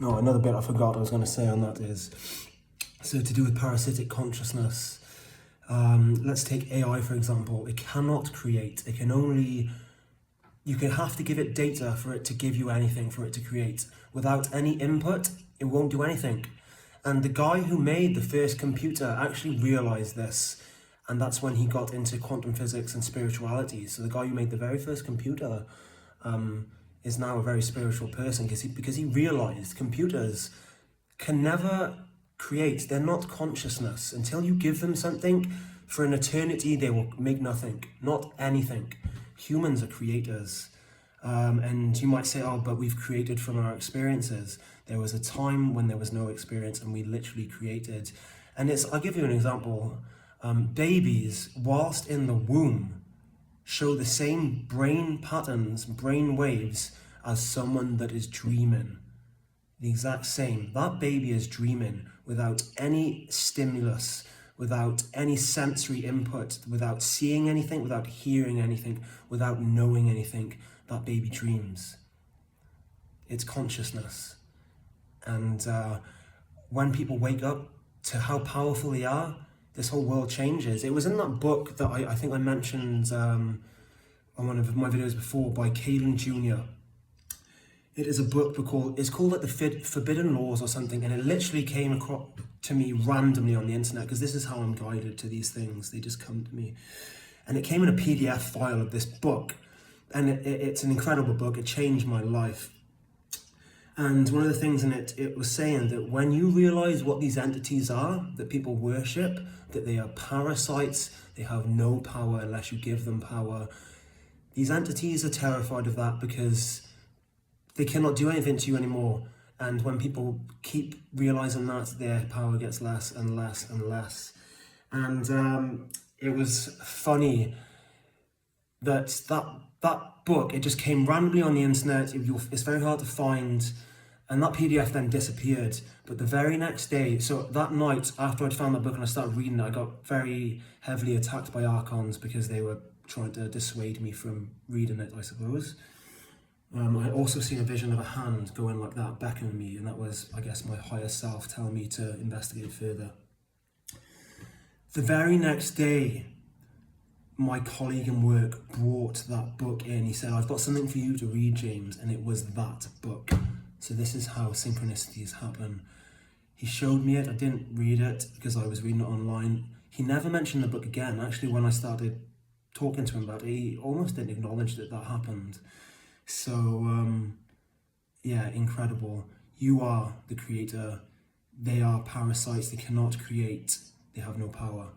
No, another bit I forgot I was going to say on that is, so to do with parasitic consciousness, let's take AI for example. It cannot create, it can only, you can have to give it data for it to give you anything, for it to create. Without any input, it won't do anything. And the guy who made the first computer actually realized this, and that's when he got into quantum physics and spirituality. So the guy who made the very first computer is now a very spiritual person because he realized computers can never create. They're not consciousness. Until you give them something, for an eternity they will make nothing, not anything. Humans are creators. And you might say, oh, but we've created from our experiences. There was a time when there was no experience and we literally created. And I'll give you an example. Babies, whilst in the womb, show the same brain patterns, brain waves, as someone that is dreaming. The exact same. That baby is dreaming without any stimulus, without any sensory input, without seeing anything, without hearing anything, without knowing anything. That baby dreams. It's consciousness. And when people wake up to how powerful they are, this whole world changes. It was in that book that I think I mentioned on one of my videos before by Kalen Jr. It is a book it's called like the Forbidden Laws or something, and it literally came across to me randomly on the internet, because this is how I'm guided to these things. They just come to me. And it came in a PDF file of this book, and it's an incredible book. It changed my life. And one of the things in it, it was saying that when you realize what these entities are that people worship, that they are parasites, they have no power unless you give them power. These entities are terrified of that because they cannot do anything to you anymore. And when people keep realizing that, their power gets less and less and less. And it was funny that that book, it just came randomly on the internet. It's very hard to find. And that PDF then disappeared. But the very next day, so that night after I'd found that book and I started reading it, I got very heavily attacked by archons because they were trying to dissuade me from reading it, I suppose. I also seen a vision of a hand going like that, beckoning me, and that was, I guess, my higher self telling me to investigate further. The very next day, my colleague in work brought that book in. He said, I've got something for you to read, James, and it was that book. So this is how synchronicities happen. He showed me it. I didn't read it because I was reading it online. He never mentioned the book again. Actually, when I started talking to him about it, he almost didn't acknowledge that happened. So, yeah, incredible. You are the creator. They are parasites. They cannot create. They have no power.